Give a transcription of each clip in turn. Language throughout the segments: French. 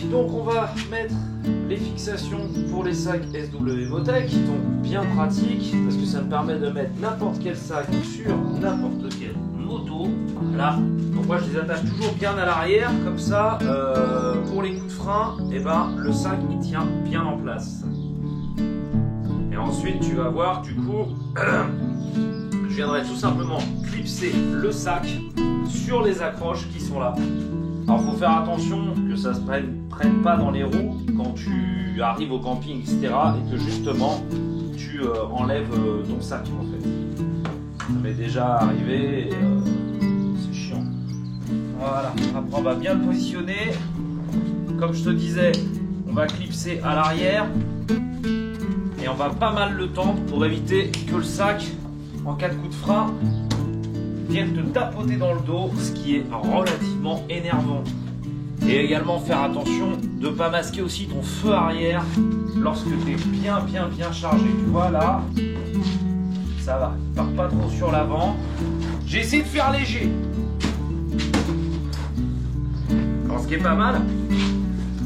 donc on va mettre les fixations pour les sacs SW Motec, donc bien pratique parce que ça me permet de mettre n'importe quel sac sur n'importe quelle moto. Voilà, donc moi je les attache toujours bien à l'arrière, comme ça pour les coups de frein, et ben, le sac il tient bien en place. Et ensuite tu vas voir du coup, je viendrai tout simplement clipser le sac sur les accroches qui sont là. Alors faut faire attention que ça se prenne pas dans les roues quand tu arrives au camping, etc. et que justement tu enlèves ton sac en fait. Ça m'est déjà arrivé et c'est chiant. Voilà, après on va bien le positionner. Comme je te disais, on va clipser à l'arrière et on va pas mal le tendre pour éviter que le sac, en cas de coup de frein, viennent te tapoter dans le dos, ce qui est relativement énervant. Et également faire attention de ne pas masquer aussi ton feu arrière lorsque tu es bien chargé. Tu vois là, ça va, il part pas trop sur l'avant. J'ai essayé de faire léger. Alors ce qui est pas mal,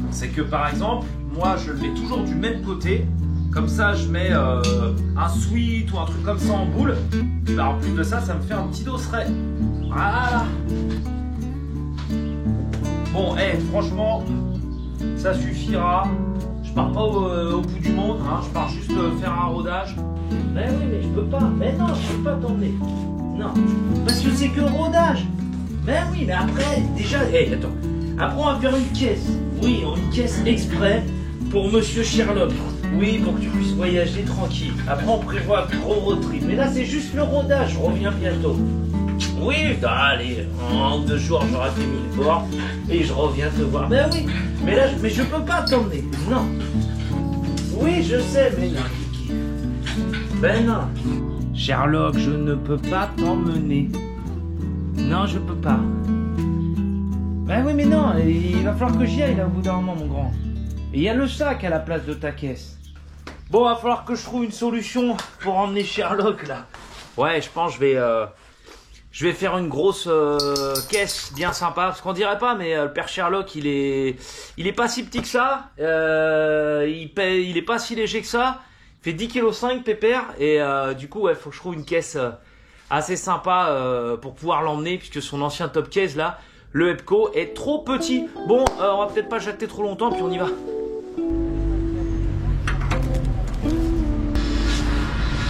c'est que par exemple, moi je le mets toujours du même côté. Comme ça, je mets un sweat ou un truc comme ça en boule. Et ben, en plus de ça, ça me fait un petit dosseret. Voilà. Bon, franchement, ça suffira. Je pars pas au bout du monde. Hein. Je pars juste faire un rodage. Mais oui, mais je peux pas. Mais non, je peux pas t'emmener. Non, parce que c'est que rodage. Mais oui, mais après, déjà, attends. Après, on va faire une caisse. Oui, une caisse exprès pour Monsieur Sherlock. Oui, pour que tu puisses voyager tranquille. Après, on prévoit un gros road trip. Mais là, c'est juste le rodage. Je reviens bientôt. Oui, allez, en 2 jours, j'aurai fait 1000 bords et je reviens te voir. Mais oui, mais là, je peux pas t'emmener. Non. Oui, je sais, mais non, Kiki. Ben non. Sherlock, je ne peux pas t'emmener. Non, je peux pas. Ben oui, mais non, il va falloir que j'y aille là au bout d'un moment, mon grand. Et il y a le sac à la place de ta caisse. Bon, va falloir que je trouve une solution pour emmener Sherlock là. Ouais, je pense que je vais faire une grosse caisse bien sympa. Parce qu'on dirait pas, mais le père Sherlock, il est pas si petit que ça. Il est pas si léger que ça. Il fait 10,5 kg pépère. Et du coup, ouais, faut que je trouve une caisse assez sympa pour pouvoir l'emmener. Puisque son ancien top case là, le Epco, est trop petit. Bon, on va peut-être pas jacter trop longtemps, puis on y va.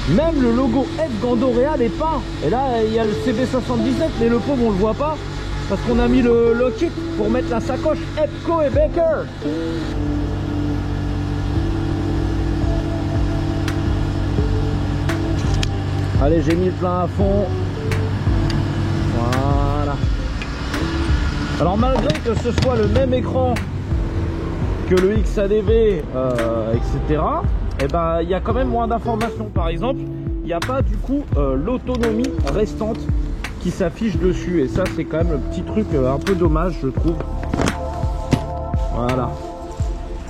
Même le logo Epco Réal est peint. Et là, il y a le CB77, mais le pauvre, on le voit pas. Parce qu'on a mis le kit pour mettre la sacoche Epco et Baker. Allez, j'ai mis le plein à fond. Voilà. Alors, malgré que ce soit le même écran que le XADV, etc., et ben, il y a quand même moins d'informations. Par exemple, il n'y a pas du coup l'autonomie restante qui s'affiche dessus. Et ça, c'est quand même le petit truc un peu dommage, je trouve. Voilà.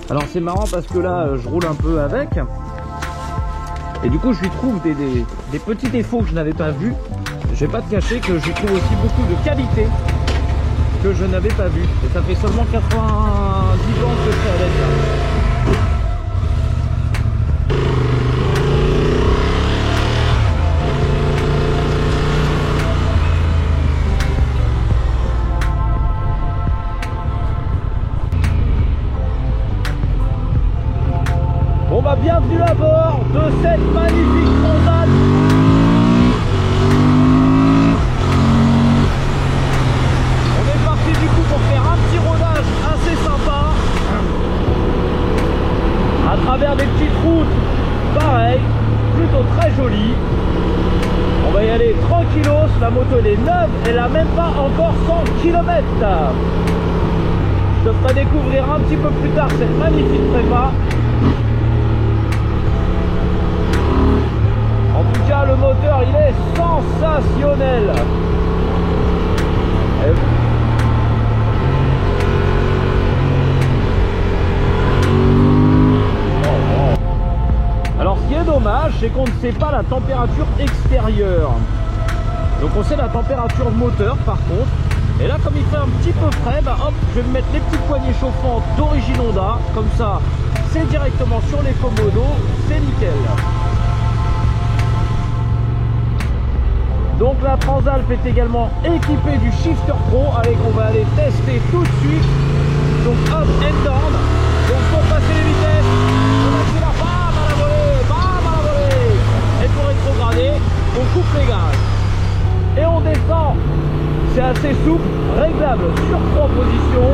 Alors, c'est marrant parce que là, je roule un peu avec. Et du coup, je lui trouve des petits défauts que je n'avais pas vus. Je vais pas te cacher que je trouve aussi beaucoup de qualités que je n'avais pas vues. Et ça fait seulement 90 ans que je fais avec ça. Bienvenue à bord de cette magnifique Transat. On est parti du coup pour faire un petit rodage assez sympa à travers des petites routes pareilles, plutôt très jolies. On va y aller tranquillos, la moto elle est neuve, elle a même pas encore 100 km. Je te ferai découvrir un petit peu plus tard cette magnifique prépa. En tout cas, le moteur, il est sensationnel. Alors, ce qui est dommage, c'est qu'on ne sait pas la température extérieure. Donc, on sait la température moteur, par contre. Et là, comme il fait un petit peu frais, bah hop, je vais me mettre les petites poignées chauffantes d'origine Honda. Comme ça, c'est directement sur les commodos, c'est nickel. Donc la Transalp est également équipée du Shifter Pro. Allez, qu'on va aller tester tout de suite. Donc up and down. Donc pour passer les vitesses, on accélère, bam à la volée, bam à la volée. Et pour rétrograder, on coupe les gaz. Et on descend. C'est assez souple, réglable sur 3 positions.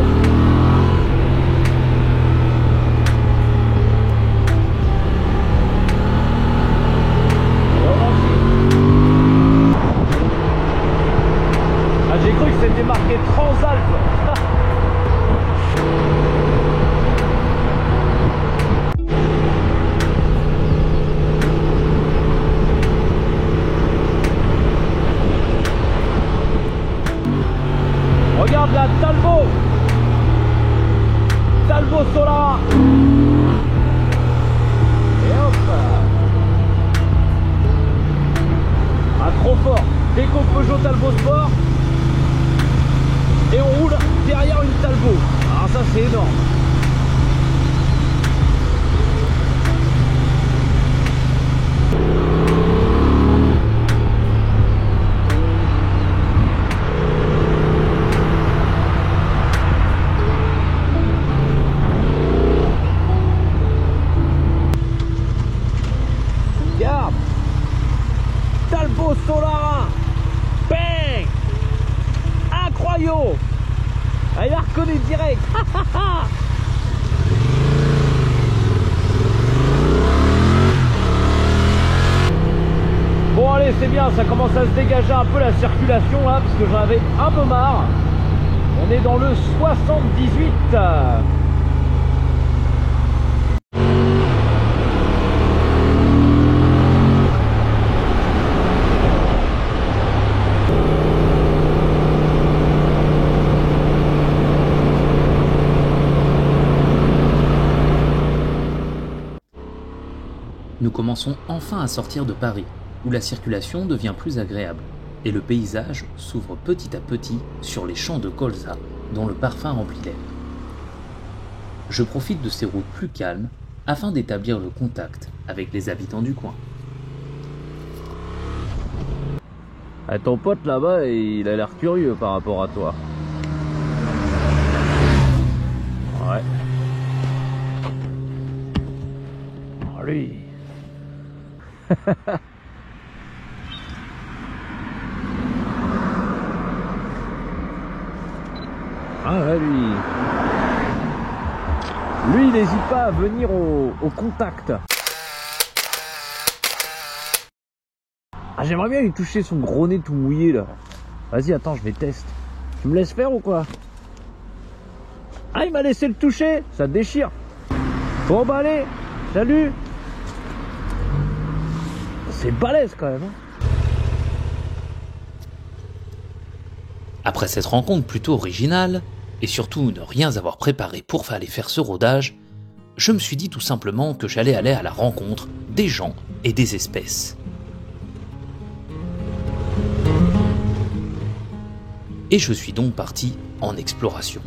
Ah, j'ai cru que c'était marqué Transalp. Regarde la Talbot Solara. Et hop. Ah, trop fort. Déco Peugeot Talbot Sport. Et on roule derrière une Talbot. Alors ça c'est énorme. Regarde, Talbot Solara. Bang. Incroyable. Ah, il a reconnu direct. Bon allez, c'est bien, ça commence à se dégager un peu la circulation là, parce que j'en avais un peu marre. On est dans le 78. Nous commençons enfin à sortir de Paris, où la circulation devient plus agréable, et le paysage s'ouvre petit à petit sur les champs de colza, dont le parfum remplit l'air. Je profite de ces routes plus calmes afin d'établir le contact avec les habitants du coin. Ah, ton pote là-bas, il a l'air curieux par rapport à toi. Ouais. Oh, lui. Ah ouais, lui il n'hésite pas à venir au contact. Ah, j'aimerais bien lui toucher son gros nez tout mouillé là. Vas-y, attends, je vais tester. Tu me laisses faire ou quoi? Ah, il m'a laissé le toucher, ça te déchire. Bon bah allez, salut. C'est balèze quand même, hein. Après cette rencontre plutôt originale, et surtout ne rien avoir préparé pour aller faire ce rodage, je me suis dit tout simplement que j'allais aller à la rencontre des gens et des espèces. Et je suis donc parti en exploration.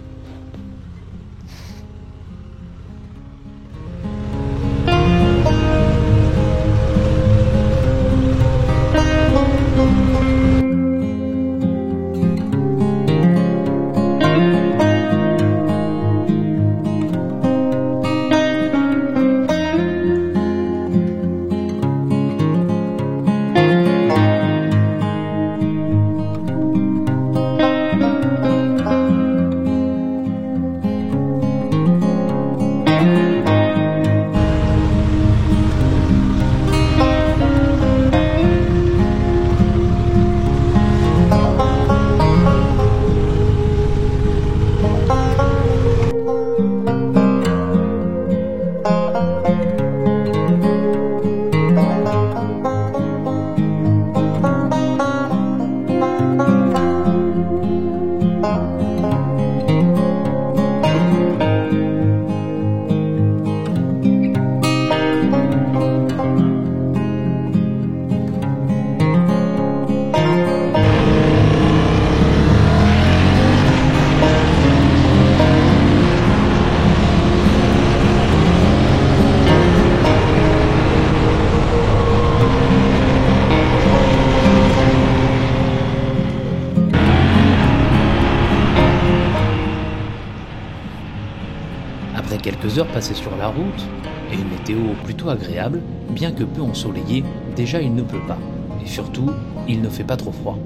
Après quelques heures passées sur la route, et une météo plutôt agréable, bien que peu ensoleillée, déjà il ne pleut pas. Et surtout, il ne fait pas trop froid.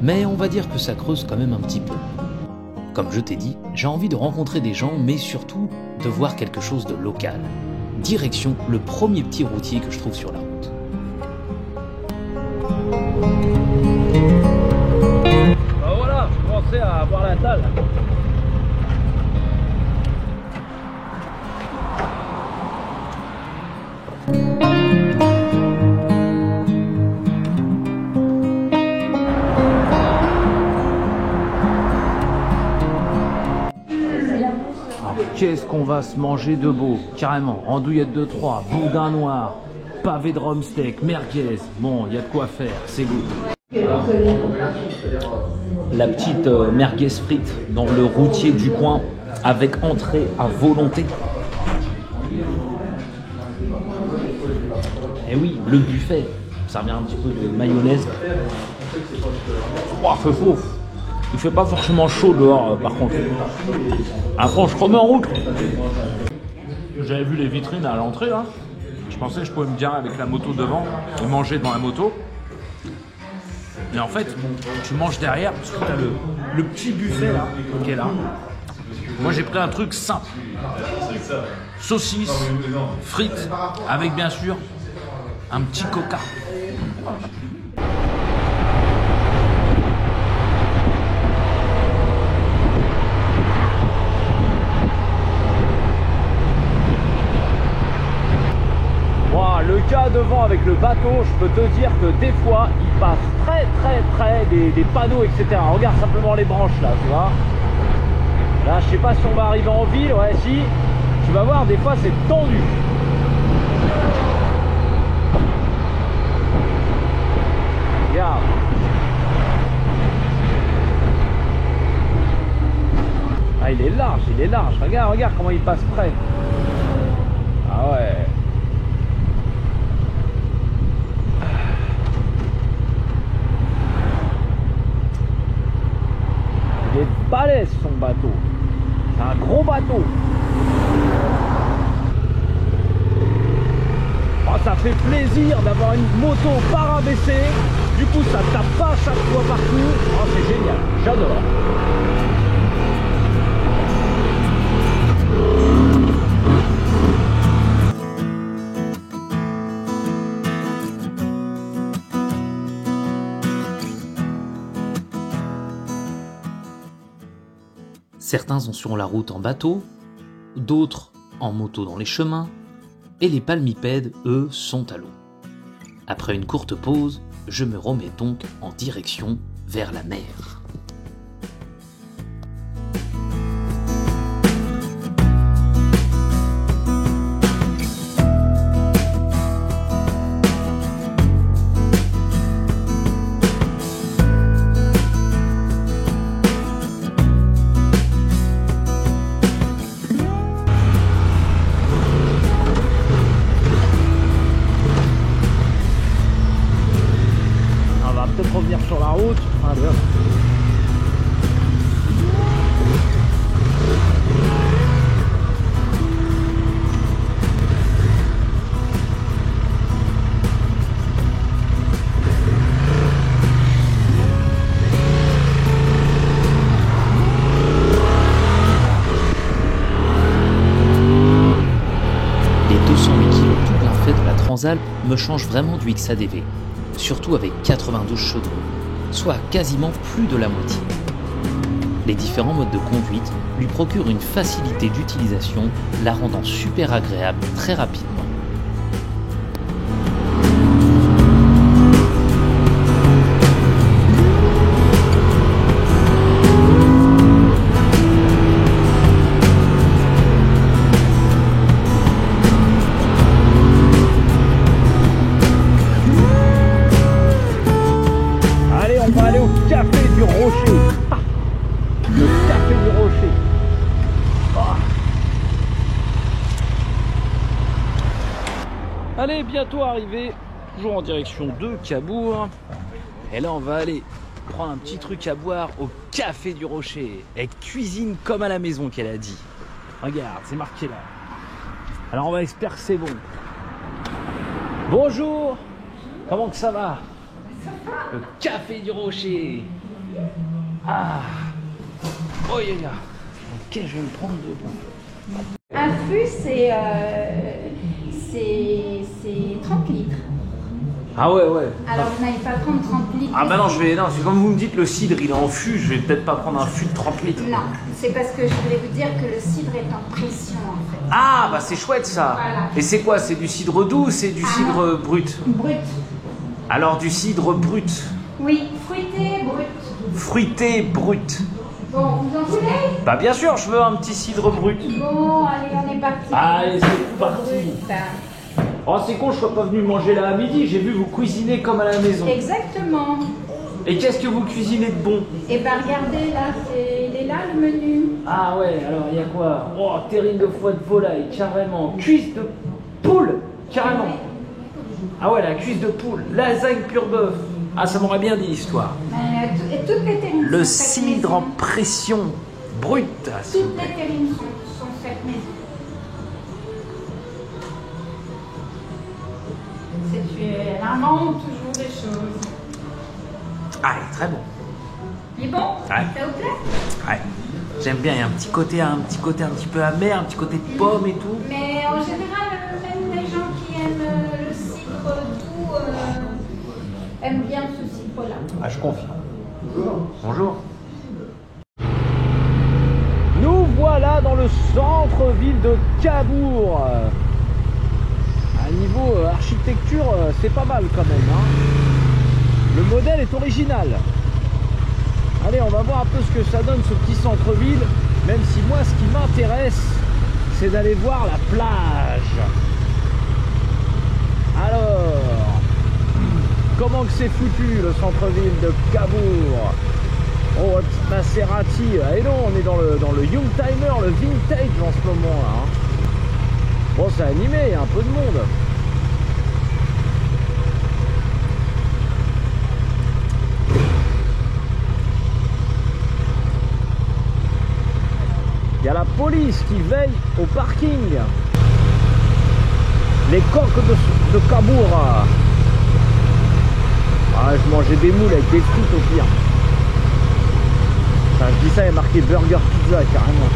Mais on va dire que ça creuse quand même un petit peu. Comme je t'ai dit, j'ai envie de rencontrer des gens, mais surtout de voir quelque chose de local. Direction le premier petit routier que je trouve sur la route. Bah voilà, je commençais à avoir la dalle. Qu'est-ce qu'on va se manger de beau? Carrément, andouillette de Troyes, boudin noir, pavé de rhum steak, merguez. Bon, il y a de quoi faire, c'est good. La petite merguez frite dans le routier du coin avec entrée à volonté. Et oui, le buffet, ça revient un petit peu de mayonnaise. Oh, c'est faux. Il fait pas forcément chaud dehors par contre. Après on se remet en route. J'avais vu les vitrines à l'entrée là. Je pensais que je pouvais me garer avec la moto devant et manger dans la moto. Et en fait, tu manges derrière parce que tu as le petit buffet là qui est là. Moi j'ai pris un truc simple. Saucisse, frites, avec bien sûr un petit coca. Le gars devant avec le bateau, je peux te dire que des fois, il passe très près des panneaux, etc. Regarde simplement les branches là, tu vois. Là, je sais pas si on va arriver en ville, ouais, si. Tu vas voir, des fois, c'est tendu. Regarde. Ah, il est large, il est large. Regarde comment il passe près. Ah ouais. Il est balèze son bateau. C'est un gros bateau. Oh, ça fait plaisir d'avoir une moto parabaissée. Du coup, ça tape pas chaque fois partout. Oh, c'est génial. J'adore. Certains sont sur la route en bateau, d'autres en moto dans les chemins, et les palmipèdes, eux, sont à l'eau. Après une courte pause, je me remets donc en direction vers la mer. Revenir sur la route. Allez, hop. Les 208 kg tout bien fait de la Transalp me changent vraiment du XADV. Surtout avec 92 chaudrons, soit quasiment plus de la moitié. Les différents modes de conduite lui procurent une facilité d'utilisation, la rendant super agréable très rapidement. On va aller au café du Rocher. Ah, le café du Rocher. Ah. Allez, bientôt arrivé. Toujours en direction de Cabourg. Et là, on va aller prendre un petit truc à boire au café du Rocher. Avec cuisine comme à la maison, qu'elle a dit. Regarde, c'est marqué là. Alors on va espérer que c'est bon. Bonjour. Comment que ça va? Le café du rocher. Ah. Oh yeah, yeah. Ok, je vais me prendre debout. Un fût, c'est 30 litres. Ah ouais, ouais. Alors vous n'allez pas prendre 30 litres. Ah bah non, non, c'est comme vous me dites, le cidre il est en fût, je vais peut-être pas prendre un fût de 30 litres. Non, c'est parce que je voulais vous dire que le cidre est en pression en fait. Ah bah c'est chouette ça. Voilà. Et c'est quoi? C'est du cidre doux ou c'est du cidre brut? Brut. Alors du cidre brut. Oui, fruité, brut. Fruité brut. Bon, vous en voulez? Bah bien sûr, je veux un petit cidre brut. Bon, allez, on est parti. Allez, c'est parti. Brut. Oh c'est con, je sois pas venu manger là à midi, j'ai vu vous cuisiner comme à la maison. Exactement. Et qu'est-ce que vous cuisinez de bon? Et ben regardez là, il est là le menu. Ah ouais, alors il y a quoi? Oh, terrine de foie de volaille, carrément. Cuisse de poule, carrément. Ah ouais, la cuisse de poule. Lasagne pur bœuf. Ah, ça m'aurait bien dit l'histoire. Et toutes les terrines Le sont faites cidre en maison. pression brute. Toutes les terrines sont faites maison. Elle invente toujours des choses. Ah, il est très bon. Il est bon? Ouais. Ça vous plaît? Ouais. J'aime bien, il y a un petit côté un petit peu amer, un petit côté pomme et tout. Mais en général, même les gens qui aiment le cidre doux aiment bien ce cidre-là. Ah, je confie. Bonjour. Nous voilà dans le centre-ville de Cabourg. À niveau architecture, c'est pas mal quand même. Hein. Le modèle est original. Allez, on va voir un peu ce que ça donne ce petit centre-ville. Même si moi, ce qui m'intéresse, c'est d'aller voir la plage. Alors, comment que c'est foutu le centre-ville de Cabourg? Oh, un petit Maserati. Et non, on est dans le Youngtimer, le vintage en ce moment là. Hein. Bon, c'est animé, il y a un peu de monde. Il y a la police qui veille au parking. Les coques de Cabourg. Ah, je mangeais des moules avec des frites au pire. Enfin, je dis ça, il y a marqué Burger Pizza carrément.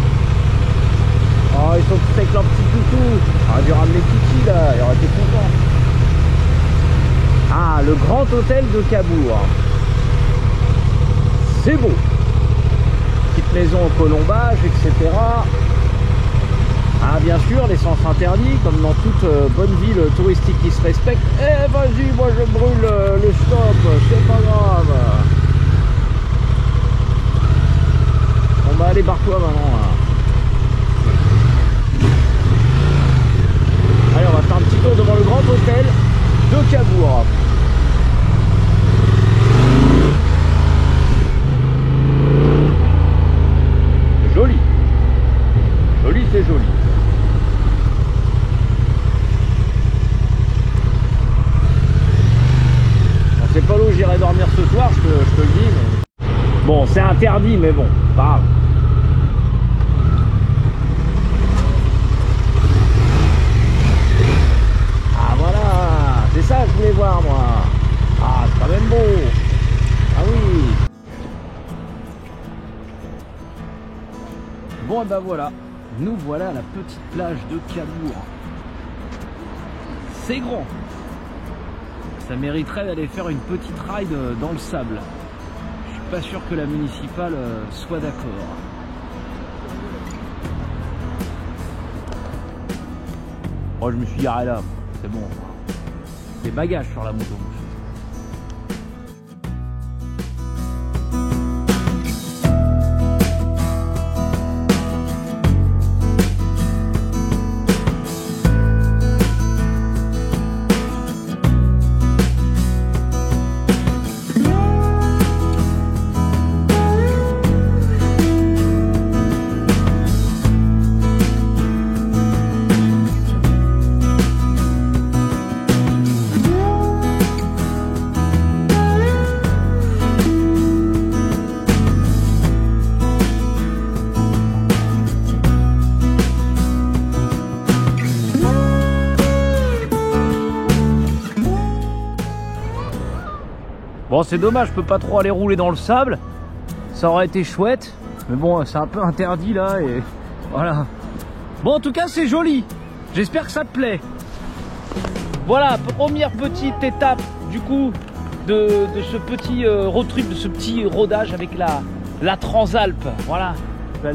Oh, ils sont tous avec leur petit toutou. On a dû ramener Kiki là, il aurait été content. Ah, le grand hôtel de Cabourg. C'est beau. Petite maison au colombage, etc. Ah, bien sûr, l'essence interdit, comme dans toute bonne ville touristique qui se respecte. Eh, vas-y, moi je brûle le stop, c'est pas grave. Bon, bah, allez, barre-toi maintenant. Là. Allez, on va faire un petit tour devant le grand hôtel de Cabourg. Joli. Joli, c'est joli. On sait pas où j'irai dormir ce soir, je te le dis. Mais... Bon, c'est interdit, mais bon, pas grave. C'est ça que je voulais voir moi. Ah, c'est quand même beau. Ah oui. Bon et ben voilà. Nous voilà à la petite plage de Cabourg. C'est grand. Ça mériterait d'aller faire une petite ride dans le sable. Je suis pas sûr que la municipale soit d'accord. Oh, je me suis garé là. C'est bon. Des bagages sur la moto. Bon, c'est dommage, je peux pas trop aller rouler dans le sable. Ça aurait été chouette. Mais bon, c'est un peu interdit là et voilà. Bon, en tout cas, c'est joli. J'espère que ça te plaît. Voilà, première petite étape du coup de ce petit road trip, de ce petit rodage avec la Transalp. Voilà, je vais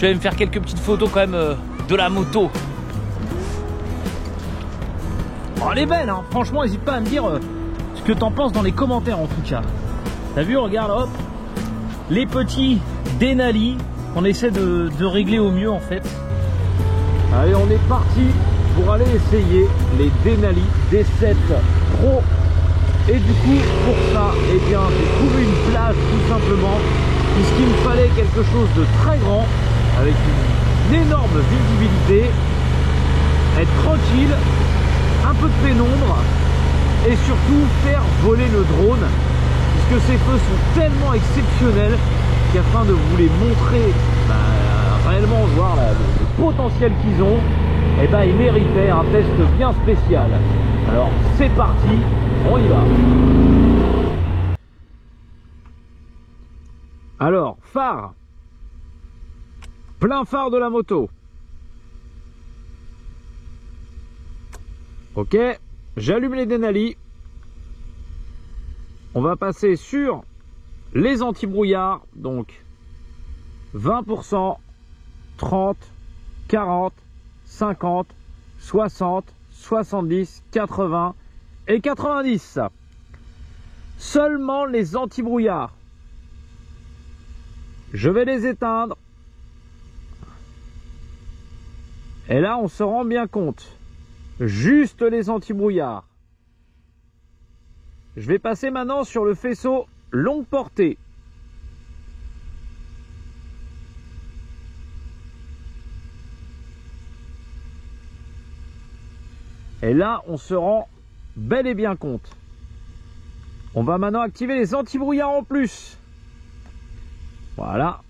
aller me faire quelques petites photos quand même de la moto. Bon, elle est belle, hein. Franchement, n'hésite pas à me dire ce que t'en penses dans les commentaires en tout cas. T'as vu, regarde, hop, les petits Denali qu'on essaie de régler au mieux en fait. Allez, on est parti pour aller essayer les Denali D7 Pro. Et du coup, pour ça, eh bien, j'ai trouvé une plage tout simplement, puisqu'il me fallait quelque chose de très grand, avec une énorme visibilité, être tranquille, un peu de pénombre, et surtout faire voler le drone, puisque ces feux sont tellement exceptionnels qu'afin de vous les montrer, réellement voir le potentiel qu'ils ont, eh ben, ils méritaient un test bien spécial. Alors c'est parti, on y va. Alors, phare. Plein phare de la moto. Ok, j'allume les Denali. On va passer sur les anti-brouillards. Donc 20%, 30, 40, 50, 60, 70, 80 et 90. Seulement les anti-brouillards. Je vais les éteindre. Et là, on se rend bien compte. Juste les anti-brouillards. Je vais passer maintenant sur le faisceau longue portée. Et là, on se rend bel et bien compte. On va maintenant activer les anti-brouillards en plus. Voilà.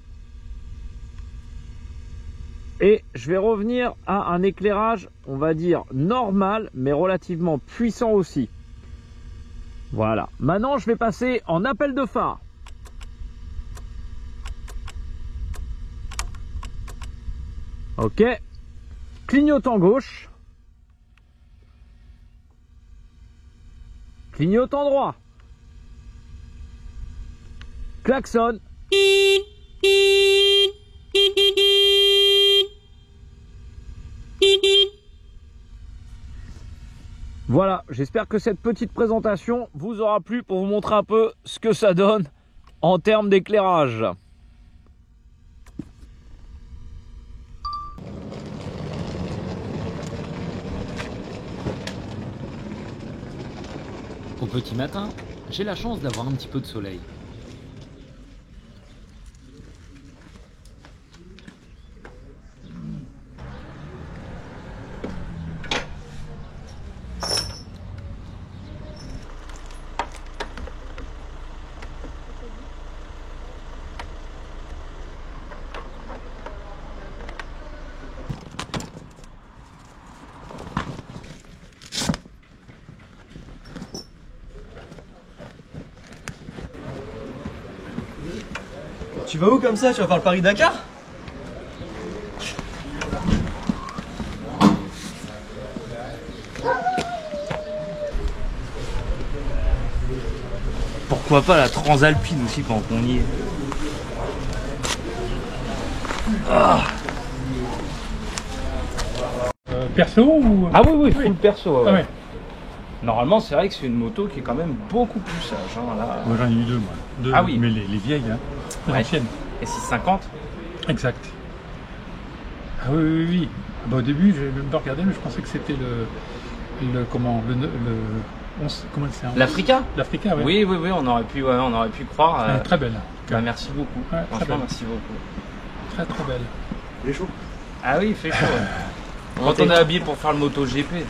Et je vais revenir à un éclairage, on va dire normal, mais relativement puissant aussi. Voilà. Maintenant, je vais passer en appel de phare. Ok. Clignotant gauche. Clignotant droit. Klaxon. Voilà, j'espère que cette petite présentation vous aura plu pour vous montrer un peu ce que ça donne en termes d'éclairage. Au petit matin, j'ai la chance d'avoir un petit peu de soleil. Tu vas où comme ça? Tu vas faire le Paris-Dakar? Pourquoi pas la Transalpine aussi pendant qu'on y est. Perso ou... Ah oui, full perso. Ah ouais. Normalement, c'est vrai que c'est une moto qui est quand même beaucoup plus sage. Hein, là. Moi j'en ai eu deux, moi. Deux, Ah oui. Mais les vieilles, hein. Les Ouais. anciennes. Et 650. Exact. Ah oui. Bah, au début, j'ai même pas regardé, mais je pensais que c'était comment comment c'est L'Africa. L'Africa, ouais. Oui, on aurait pu croire. Elle est très belle. Bah, merci beaucoup. Ouais, très Franchement, belle. merci beaucoup. Très très belle. Il est chaud. Ah oui, il fait chaud. Quand on est habillé pour faire le MotoGP.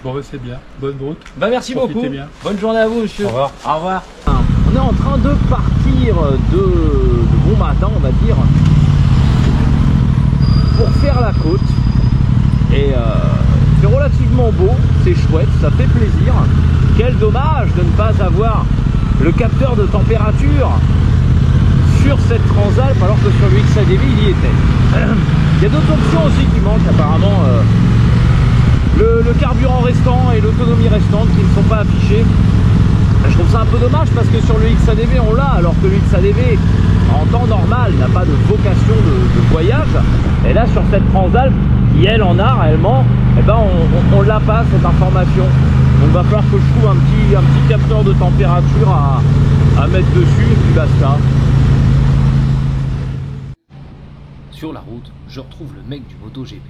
Bon, bah, c'est bien. Bonne route. Bah merci Profitez beaucoup. bien. Bonne journée à vous, monsieur. Au revoir. Au revoir. On est en train de partir de bon matin, on va dire, pour faire la côte. Et c'est relativement beau, c'est chouette, ça fait plaisir. Quel dommage de ne pas avoir le capteur de température sur cette Transalp alors que sur le XADV il y était. Il y a d'autres options aussi qui manquent apparemment, le carburant restant et l'autonomie restante qui ne sont pas affichés. Je trouve ça un peu dommage parce que sur le XADV on l'a, alors que le XADV en temps normal n'a pas de vocation de voyage. Et là sur cette Transalp qui elle en a réellement, eh ben on l'a pas cette information. Donc il va falloir que je trouve un petit capteur de température à mettre dessus et puis basta. Sur la route, je retrouve le mec du MotoGP.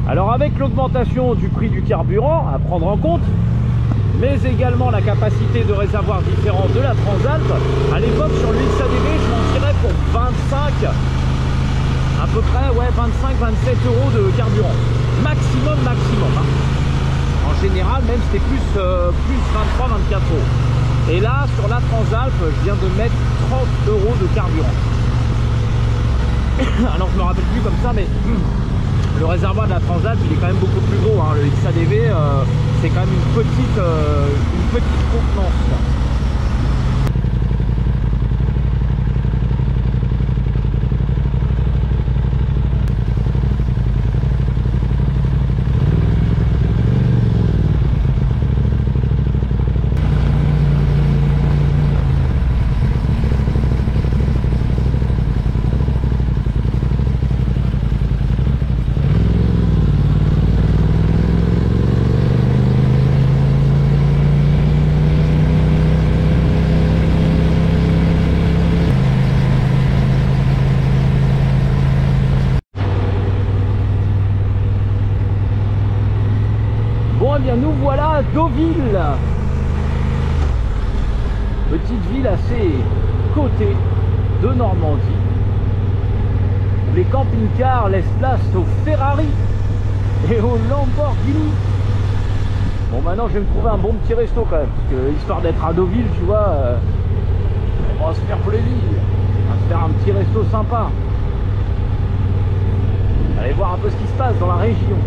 Alors avec l'augmentation du prix du carburant à prendre en compte, mais également la capacité de réservoir différente de la Transalp, à l'époque sur le XADV je m'en tirais pour 25, à peu près ouais 25-27 euros de carburant. Maximum hein. En général même c'était plus 23-24 euros. Et là sur la Transalp je viens de mettre 30 euros de carburant. Alors je me rappelle plus comme ça mais... Le réservoir de la Transalp il est quand même beaucoup plus gros, hein. Le XADV c'est quand même une petite contenance. Nous voilà à Deauville, petite ville assez cotée de Normandie, où les camping-cars laissent place aux Ferrari et aux Lamborghini. Bon maintenant je vais me trouver un bon petit resto quand même, parce que histoire d'être à Deauville tu vois, on va se faire plaisir, on va se faire un petit resto sympa, allez voir un peu ce qui se passe dans la région.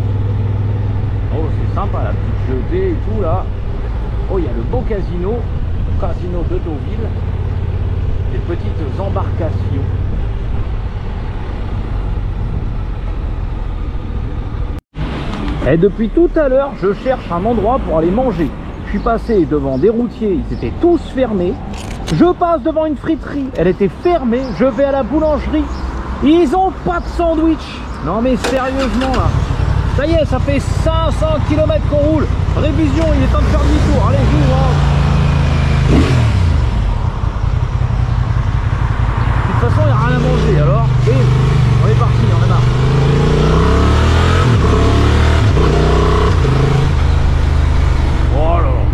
Oh c'est sympa la petite jetée et tout là. Oh il y a le beau casino, le casino de Deauville. Des petites embarcations. Et depuis tout à l'heure je cherche un endroit pour aller manger. Je suis passé devant des routiers, ils étaient tous fermés. Je passe devant une friterie, elle était fermée. Je vais à la boulangerie, ils ont pas de sandwich. Non mais sérieusement là. Ça y est, ça fait 500 km qu'on roule. Révision, il est temps de faire demi-tour. Allez, j'ouvre. De toute façon, il n'y a rien à manger. Alors, et on est parti, on en a marre. Oh là là.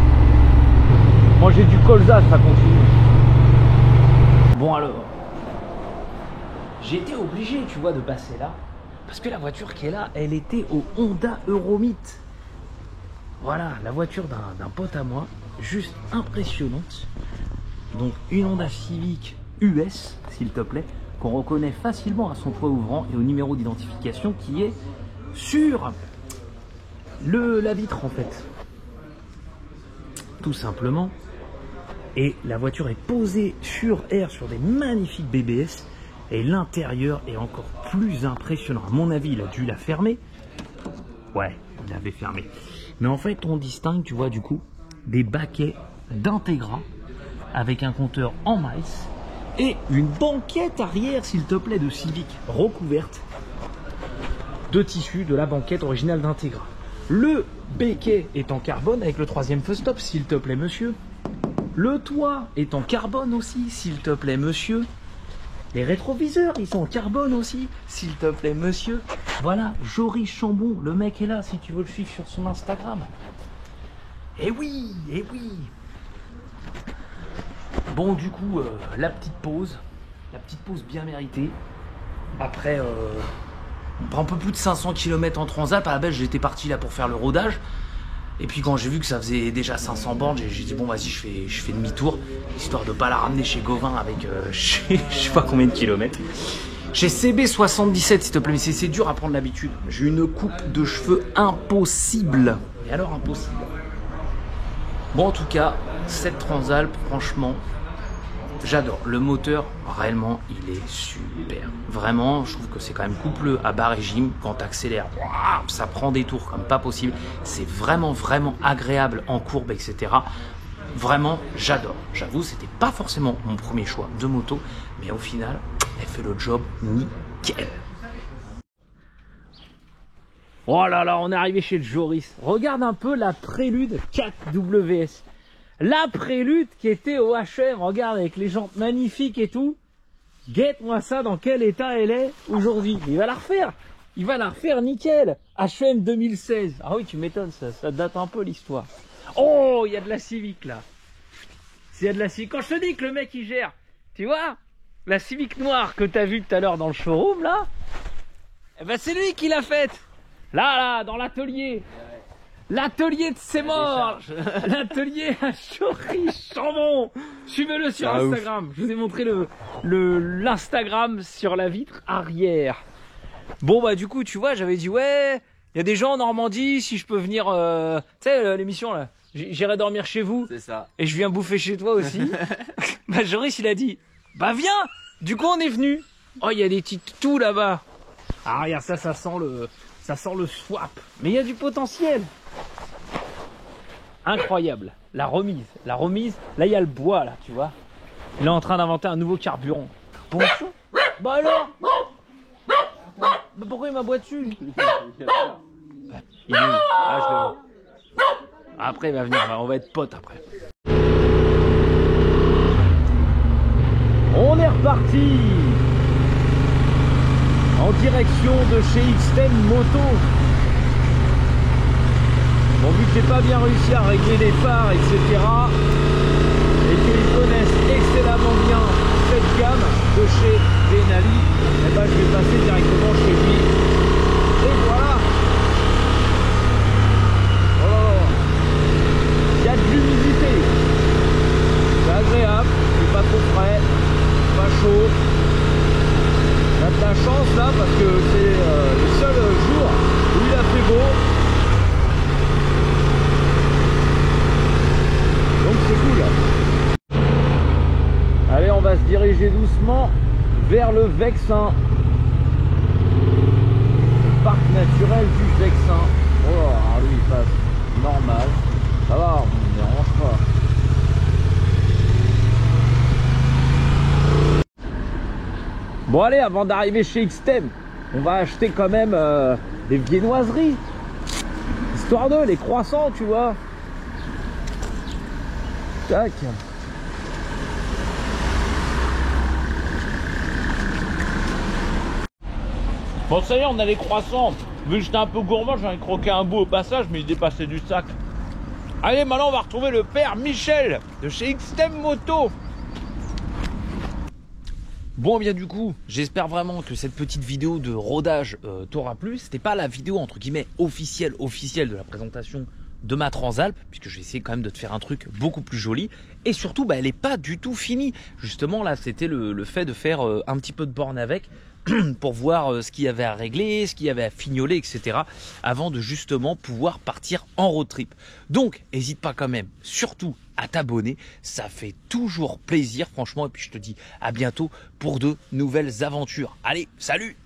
Moi, j'ai du colza, ça continue. Bon alors, j'ai été obligé, tu vois, de passer là. Parce que la voiture qui est là, elle était au Honda Euromite. Voilà, la voiture d'un pote à moi, juste impressionnante. Donc une Honda Civic US, s'il te plaît, qu'on reconnaît facilement à son toit ouvrant et au numéro d'identification qui est sur la vitre en fait. Tout simplement. Et la voiture est posée sur air sur des magnifiques BBS. Et l'intérieur est encore plus impressionnant. À mon avis, il a dû la fermer. Ouais, il l'avait fermé. Mais en fait, on distingue, tu vois, du coup, des baquets d'Integra avec un compteur en miles et une banquette arrière, s'il te plaît, de Civic recouverte de tissu de la banquette originale d'Integra. Le béquet est en carbone avec le 3e feu stop, s'il te plaît, monsieur. Le toit est en carbone aussi, s'il te plaît, monsieur. Les rétroviseurs, ils sont en carbone aussi, s'il te plaît, monsieur. Voilà, Joris Chambon, le mec est là si tu veux le suivre sur son Instagram. Eh oui, eh oui. Bon, du coup, la petite pause bien méritée. Après un peu plus de 500 km en Transalp, à la base j'étais parti là pour faire le rodage. Et puis quand j'ai vu que ça faisait déjà 500 bornes, j'ai dit bon vas-y je fais demi-tour, histoire de pas la ramener chez Gauvin avec je sais pas combien de kilomètres. J'ai CB77 s'il te plaît, mais c'est dur à prendre l'habitude. J'ai une coupe de cheveux impossible. Et alors impossible. Bon en tout cas, cette Transalp, franchement, j'adore. Le moteur, réellement, il est super. Vraiment, je trouve que c'est quand même coupleux à bas régime. Quand tu accélères, ça prend des tours comme pas possible. C'est vraiment, vraiment agréable en courbe, etc. Vraiment, j'adore. J'avoue, c'était pas forcément mon premier choix de moto, mais au final, elle fait le job nickel. Oh là là, on est arrivé chez le Joris. Regarde un peu la Prélude 4WS. La Prélude qui était au HM, regarde, avec les jantes magnifiques et tout. Guette-moi ça, dans quel état elle est aujourd'hui. Il va la refaire. Il va la refaire nickel. HM 2016. Ah oui, tu m'étonnes, ça date un peu l'histoire. Oh, il y a de la Civic là. Il y a de la Civic. Quand je te dis que le mec il gère, tu vois, la Civic noire que tu as vue tout à l'heure dans le showroom là, eh ben c'est lui qui l'a faite. Là, dans l'atelier. L'atelier de ses morts. L'atelier à Joris Chambon. Suivez-le sur Instagram. Je vous ai montré l'Instagram sur la vitre arrière. Bon bah du coup tu vois, j'avais dit ouais, il y a des gens en Normandie, si je peux venir, tu sais l'émission là, j'irai dormir chez vous. C'est ça. Et je viens bouffer chez toi aussi. Bah Joris il a dit, bah viens. Du coup on est venu. Oh il y a des petits tout là-bas. Ah regarde ça sent le swap. Mais il y a du potentiel. Incroyable. La remise. Là il y a le bois là, tu vois. Il est en train d'inventer un nouveau carburant. Bonjour. Bah alors. Bah pourquoi il m'aboie dessus? Il est où? Ah, je le vois. Après il va venir, on va être potes après. On est reparti en direction de chez Xtem Moto. Bon, vu que j'ai pas bien réussi à régler les phares, etc. et qu'ils connaissent excellemment bien cette gamme de chez Benali, eh ben, je vais passer directement chez lui. Et voilà. Oh, il y a de l'humidité. C'est agréable, c'est pas trop frais, pas chaud. On a de la chance là parce que c'est le seul jour où il a fait beau. Donc c'est cool. Allez, on va se diriger doucement vers le Vexin. Le parc naturel du Vexin. Oh, alors lui il passe normal. Ça va, on ne dérange pas. Bon allez, avant d'arriver chez Xtem, on va acheter quand même des viennoiseries. Histoire de les croissants, tu vois. Tac. Bon ça y est, on a les croissants. Vu que j'étais un peu gourmand, j'en ai croqué un bout au passage, mais il dépassait du sac. Allez, maintenant on va retrouver le père Michel de chez Xtem Moto. Bon bien du coup, j'espère vraiment que cette petite vidéo de rodage t'aura plu. C'était pas la vidéo entre guillemets officielle de la présentation de ma Transalp, puisque je vais essayer quand même de te faire un truc beaucoup plus joli. Et surtout, bah, elle n'est pas du tout finie. Justement là, c'était le fait de faire un petit peu de borne avec pour voir ce qu'il y avait à régler, ce qu'il y avait à fignoler, etc. avant de justement pouvoir partir en road trip. Donc, n'hésite pas quand même, surtout à t'abonner, ça fait toujours plaisir franchement. Et puis je te dis à bientôt pour de nouvelles aventures. Allez, salut!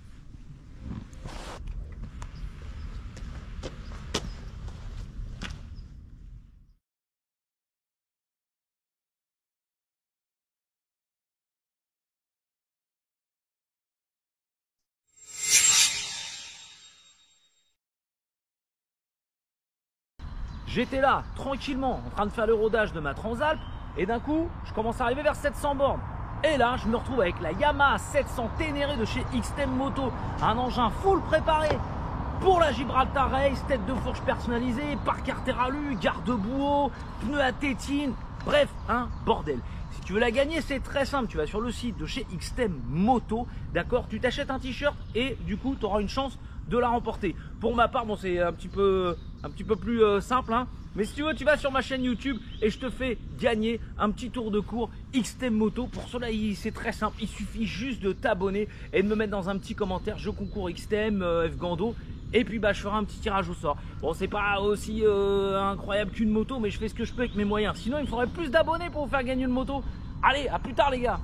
J'étais là, tranquillement, en train de faire le rodage de ma Transalp, et d'un coup, je commence à arriver vers 700 bornes. Et là, je me retrouve avec la Yamaha 700 Ténéré de chez XTEM Moto, un engin full préparé pour la Gibraltar Race, tête de fourche personnalisée, parc artéralu, garde-boue, pneus à tétine, bref, un bordel. Si tu veux la gagner, c'est très simple, tu vas sur le site de chez XTEM Moto, d'accord, tu t'achètes un t-shirt et du coup, tu auras une chance de la remporter. Pour ma part, bon, c'est un petit peu plus simple, hein. Mais si tu veux, tu vas sur ma chaîne YouTube et je te fais gagner un petit tour de cours XTEM Moto. Pour cela, c'est très simple. Il suffit juste de t'abonner et de me mettre dans un petit commentaire je concours XTEM F Gando. Et puis bah je ferai un petit tirage au sort. Bon, c'est pas aussi incroyable qu'une moto, mais je fais ce que je peux avec mes moyens. Sinon, il me faudrait plus d'abonnés pour vous faire gagner une moto. Allez, à plus tard les gars.